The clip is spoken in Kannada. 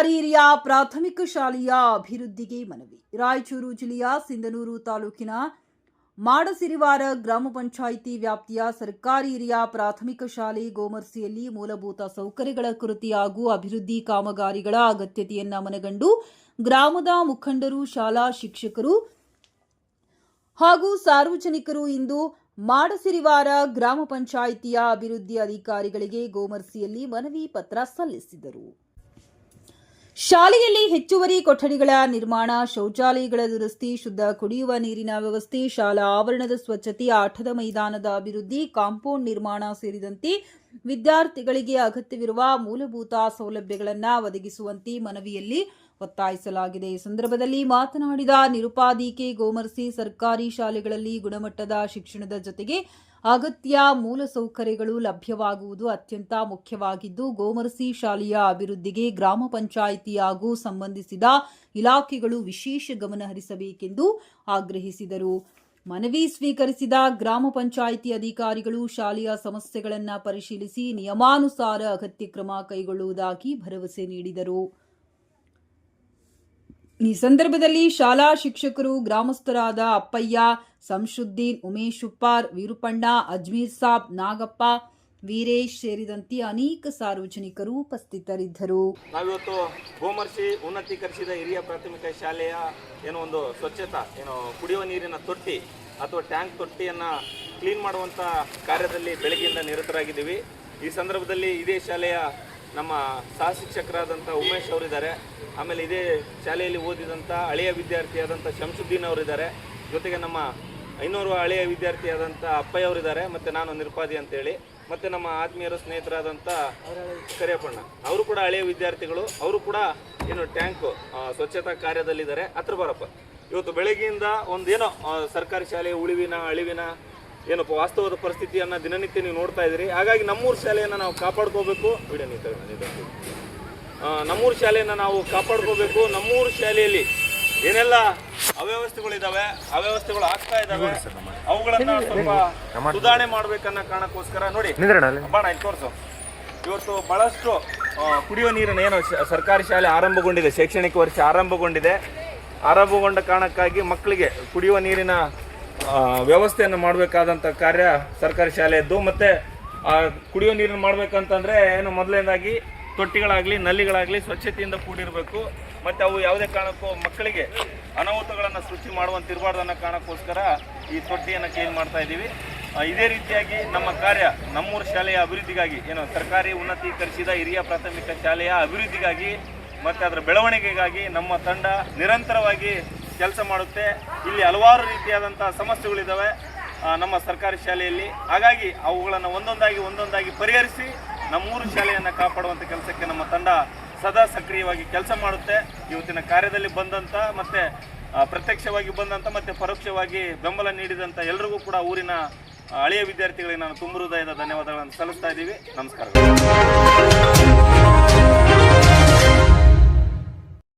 ಸರ್ಕಾರಿ ಹಿರಿಯ ಪ್ರಾಥಮಿಕ ಶಾಲೆಯ ಅಭಿವೃದ್ಧಿಗೆ ಮನವಿ. ರಾಯಚೂರು ಜಿಲ್ಲೆಯ ಸಿಂಧನೂರು ತಾಲೂಕಿನ ಮಾಡಸಿರಿವಾರ ಗ್ರಾಮ ಪಂಚಾಯಿತಿ ವ್ಯಾಪ್ತಿಯ ಸರ್ಕಾರಿ ಹಿರಿಯ ಪ್ರಾಥಮಿಕ ಶಾಲೆ ಗೋಮರ್ಸಿಯಲ್ಲಿ ಮೂಲಭೂತ ಸೌಕರ್ಯಗಳ ಕೊರತೆ ಹಾಗೂ ಅಭಿವೃದ್ಧಿ ಕಾಮಗಾರಿಗಳ ಅಗತ್ಯತೆಯನ್ನು ಮನಗಂಡು ಗ್ರಾಮದ ಮುಖಂಡರು, ಶಾಲಾ ಶಿಕ್ಷಕರು ಹಾಗೂ ಸಾರ್ವಜನಿಕರು ಇಂದು ಮಾಡಸಿರಿವಾರ ಗ್ರಾಮ ಪಂಚಾಯಿತಿಯ ಅಭಿವೃದ್ಧಿ ಅಧಿಕಾರಿಗಳಿಗೆ ಗೋಮರ್ಸಿಯಲ್ಲಿ ಮನವಿ ಪತ್ರ ಸಲ್ಲಿಸಿದರು. ಶಾಲೆಯಲ್ಲಿ ಹೆಚ್ಚುವರಿ ಕೊಠಡಿಗಳ ನಿರ್ಮಾಣ, ಶೌಚಾಲಯಗಳ ದುರಸ್ತಿ, ಶುದ್ಧ ಕುಡಿಯುವ ನೀರಿನ ವ್ಯವಸ್ಥೆ, ಶಾಲಾ ಆವರಣದ ಸ್ವಚ್ಛತೆ, ಆಟದ ಮೈದಾನದ ಅಭಿವೃದ್ಧಿ, ಕಾಂಪೌಂಡ್ ನಿರ್ಮಾಣ ಸೇರಿದಂತೆ ವಿದ್ಯಾರ್ಥಿಗಳಿಗೆ ಅಗತ್ಯವಿರುವ ಮೂಲಭೂತ ಸೌಲಭ್ಯಗಳನ್ನು ಒದಗಿಸುವಂತೆ ಮನವಿಯಲ್ಲಿ ಒತ್ತಾಯಿಸಲಾಗಿದೆ. ಈ ಸಂದರ್ಭದಲ್ಲಿ ಮಾತನಾಡಿದ ನಿರುಪಾಧಿಕೆ ಗೋಮರ್ಸಿ, ಸರ್ಕಾರಿ ಶಾಲೆಗಳಲ್ಲಿ ಗುಣಮಟ್ಟದ ಶಿಕ್ಷಣದ ಜೊತೆಗೆ ಅಗತ್ಯ ಮೂಲಸೌಕರ್ಯಗಳು ಲಭ್ಯವಾಗುವುದು ಅತ್ಯಂತ ಮುಖ್ಯವಾಗಿದ್ದು, ಗೋಮರ್ಸಿ ಶಾಲೆಯ ಅಭಿವೃದ್ಧಿಗೆ ಗ್ರಾಮ ಪಂಚಾಯಿತಿ ಹಾಗೂ ಸಂಬಂಧಿಸಿದ ಇಲಾಖೆಗಳು ವಿಶೇಷ ಗಮನ ಹರಿಸಬೇಕೆಂದು ಆಗ್ರಹಿಸಿದರು. ಮನವಿ ಸ್ವೀಕರಿಸಿದ ಗ್ರಾಮ ಪಂಚಾಯಿತಿ ಅಧಿಕಾರಿಗಳು ಶಾಲೆಯ ಸಮಸ್ಯೆಗಳನ್ನು ಪರಿಶೀಲಿಸಿ ನಿಯಮಾನುಸಾರ ಅಗತ್ಯ ಕ್ರಮ ಕೈಗೊಳ್ಳುವುದಾಗಿ ಭರವಸೆ ನೀಡಿದರು. ಈ ಸಂದರ್ಭದಲ್ಲಿ ಶಾಲಾ ಶಿಕ್ಷಕರು, ಗ್ರಾಮಸ್ಥರಾದ ಅಪ್ಪಯ್ಯ, ಸಂಶುದ್ದೀನ್, ಉಮೇಶ್ ಉಪ್ಪಾರ್, ವೀರುಪಣ್ಣ, ಅಜ್ಮೀರ್ ಸಾಬ್, ನಾಗಪ್ಪ, ವೀರೇಶ್ ಸೇರಿದಂತೆ ಅನೇಕ ಸಾರ್ವಜನಿಕರು ಉಪಸ್ಥಿತರಿದ್ದರು. ನಾವಿವತ್ತು ಗೋಮರ್ಸಿ ಉನ್ನತೀಕರಿಸಿದ ಹಿರಿಯ ಪ್ರಾಥಮಿಕ ಶಾಲೆಯ ಒಂದು ಸ್ವಚ್ಛತಾ ಕುಡಿಯುವ ನೀರಿನ ತೊಟ್ಟಿ ಅಥವಾ ಟ್ಯಾಂಕ್ ತೊಟ್ಟಿಯನ್ನು ಕ್ಲೀನ್ ಮಾಡುವಂಥ ಕಾರ್ಯದಲ್ಲಿ ಬೆಳಗ್ಗೆಯಿಂದ ನಿರತರಾಗಿದ್ದೀವಿ. ಈ ಸಂದರ್ಭದಲ್ಲಿ ಇದೇ ಶಾಲೆಯ ನಮ್ಮ ಸಹ ಶಿಕ್ಷಕರಾದಂಥ ಉಮೇಶ್ ಅವರಿದ್ದಾರೆ. ಆಮೇಲೆ ಇದೇ ಶಾಲೆಯಲ್ಲಿ ಓದಿದಂಥ ಹಳೆಯ ವಿದ್ಯಾರ್ಥಿಯಾದಂಥ ಶಂಸುದ್ದೀನ್ ಅವರಿದ್ದಾರೆ. ಜೊತೆಗೆ ನಮ್ಮ ಇನ್ನೋರ್ವ ಹಳೆಯ ವಿದ್ಯಾರ್ಥಿಯಾದಂಥ ಅಪ್ಪಯ್ಯ ಅವರಿದ್ದಾರೆ. ಮತ್ತು ನಾನು ನಿರುಪಾದಿ ಅಂತೇಳಿ, ಮತ್ತು ನಮ್ಮ ಆತ್ಮೀಯರ ಸ್ನೇಹಿತರಾದಂಥ ಕರಿಯಪ್ಪಣ್ಣ ಅವರು ಕೂಡ ಹಳೆಯ ವಿದ್ಯಾರ್ಥಿಗಳು. ಅವರು ಕೂಡ ಟ್ಯಾಂಕ್ ಸ್ವಚ್ಛತಾ ಕಾರ್ಯದಲ್ಲಿದ್ದಾರೆ. ಹತ್ರ ಬರಪ್ಪ. ಇವತ್ತು ಬೆಳಗ್ಗೆಯಿಂದ ಒಂದೇನೋ ಸರ್ಕಾರಿ ಶಾಲೆಯ ಉಳಿವಿನ ಅಳಿವಿನ ವಾಸ್ತವದ ಪರಿಸ್ಥಿತಿಯನ್ನು ದಿನನಿತ್ಯ ನೀವು ನೋಡ್ತಾ ಇದ್ದೀರಿ. ಹಾಗಾಗಿ ನಮ್ಮೂರು ಶಾಲೆಯನ್ನು ನಾವು ಕಾಪಾಡ್ಕೋಬೇಕು. ನಮ್ಮೂರು ಶಾಲೆಯನ್ನು ನಾವು ಕಾಪಾಡ್ಕೋಬೇಕು. ನಮ್ಮೂರು ಶಾಲೆಯಲ್ಲಿ ಏನೆಲ್ಲ ಅವ್ಯವಸ್ಥೆಗಳಿದ್ದಾವೆ, ಅವ್ಯವಸ್ಥೆಗಳು ಆಗ್ತಾ ಇದ್ದಾವೆ, ಅವುಗಳನ್ನ ಸ್ವಲ್ಪ ಸುಧಾರಣೆ ಮಾಡ್ಬೇಕನ್ನೋ ಕಾರಣಕ್ಕೋಸ್ಕರ ನೋಡಿ ಬಾಣ ತೋರಿಸು. ಇವತ್ತು ಬಹಳಷ್ಟು ಕುಡಿಯುವ ನೀರಿನ ಸರ್ಕಾರಿ ಶಾಲೆ ಆರಂಭಗೊಂಡಿದೆ, ಶೈಕ್ಷಣಿಕ ವರ್ಷ ಆರಂಭಗೊಂಡ ಕಾರಣಕ್ಕಾಗಿ ಮಕ್ಕಳಿಗೆ ಕುಡಿಯುವ ನೀರಿನ ವ್ಯವಸ್ಥೆಯನ್ನು ಮಾಡಬೇಕಾದಂಥ ಕಾರ್ಯ ಸರ್ಕಾರಿ ಶಾಲೆಯದ್ದು. ಮತ್ತು ಕುಡಿಯುವ ನೀರನ್ನು ಮಾಡಬೇಕಂತಂದರೆ ಮೊದಲನೇದಾಗಿ ತೊಟ್ಟಿಗಳಾಗಲಿ ನಲ್ಲಿಗಳಾಗಲಿ ಸ್ವಚ್ಛತೆಯಿಂದ ಕೂಡಿರಬೇಕು. ಮತ್ತು ಅವು ಯಾವುದೇ ಕಾರಣಕ್ಕೂ ಮಕ್ಕಳಿಗೆ ಅನಾಹುತಗಳನ್ನು ಸೃಷ್ಟಿ ಮಾಡುವಂತಿರಬಾರ್ದು ಅನ್ನೋ ಕಾರಣಕ್ಕೋಸ್ಕರ ಈ ತೊಟ್ಟಿಯನ್ನು ಕ್ಲೀನ್ ಮಾಡ್ತಾ ಇದ್ದೀವಿ. ಇದೇ ರೀತಿಯಾಗಿ ನಮ್ಮ ಕಾರ್ಯ ನಮ್ಮೂರು ಶಾಲೆಯ ಅಭಿವೃದ್ಧಿಗಾಗಿ ಸರ್ಕಾರಿ ಉನ್ನತೀಕರಿಸಿದ ಹಿರಿಯ ಪ್ರಾಥಮಿಕ ಶಾಲೆಯ ಅಭಿವೃದ್ಧಿಗಾಗಿ ಮತ್ತು ಅದರ ಬೆಳವಣಿಗೆಗಾಗಿ ನಮ್ಮ ತಂಡ ನಿರಂತರವಾಗಿ ಕೆಲಸ ಮಾಡುತ್ತೆ. ಇಲ್ಲಿ ಹಲವಾರು ರೀತಿಯಾದಂಥ ಸಮಸ್ಯೆಗಳಿದ್ದಾವೆ ನಮ್ಮ ಸರ್ಕಾರಿ ಶಾಲೆಯಲ್ಲಿ. ಹಾಗಾಗಿ ಅವುಗಳನ್ನು ಒಂದೊಂದಾಗಿ ಪರಿಹರಿಸಿ ನಮ್ಮೂರು ಶಾಲೆಯನ್ನು ಕಾಪಾಡುವಂಥ ಕೆಲಸಕ್ಕೆ ನಮ್ಮ ತಂಡ ಸದಾ ಸಕ್ರಿಯವಾಗಿ ಕೆಲಸ ಮಾಡುತ್ತೆ. ಇವತ್ತಿನ ಕಾರ್ಯದಲ್ಲಿ ಬಂದಂಥ ಮತ್ತು ಪ್ರತ್ಯಕ್ಷವಾಗಿ ಬಂದಂಥ ಮತ್ತು ಪರೋಕ್ಷವಾಗಿ ಬೆಂಬಲ ನೀಡಿದಂಥ ಎಲ್ಲರಿಗೂ ಕೂಡ ಊರಿನ ಹಳೆಯ ವಿದ್ಯಾರ್ಥಿಗಳಿಗೆ ನಾನು ತುಂಬ ಹೃದಯದ ಧನ್ಯವಾದಗಳನ್ನು ಸಲ್ಲಿಸ್ತಾ ಇದ್ದೀವಿ. ನಮಸ್ಕಾರ.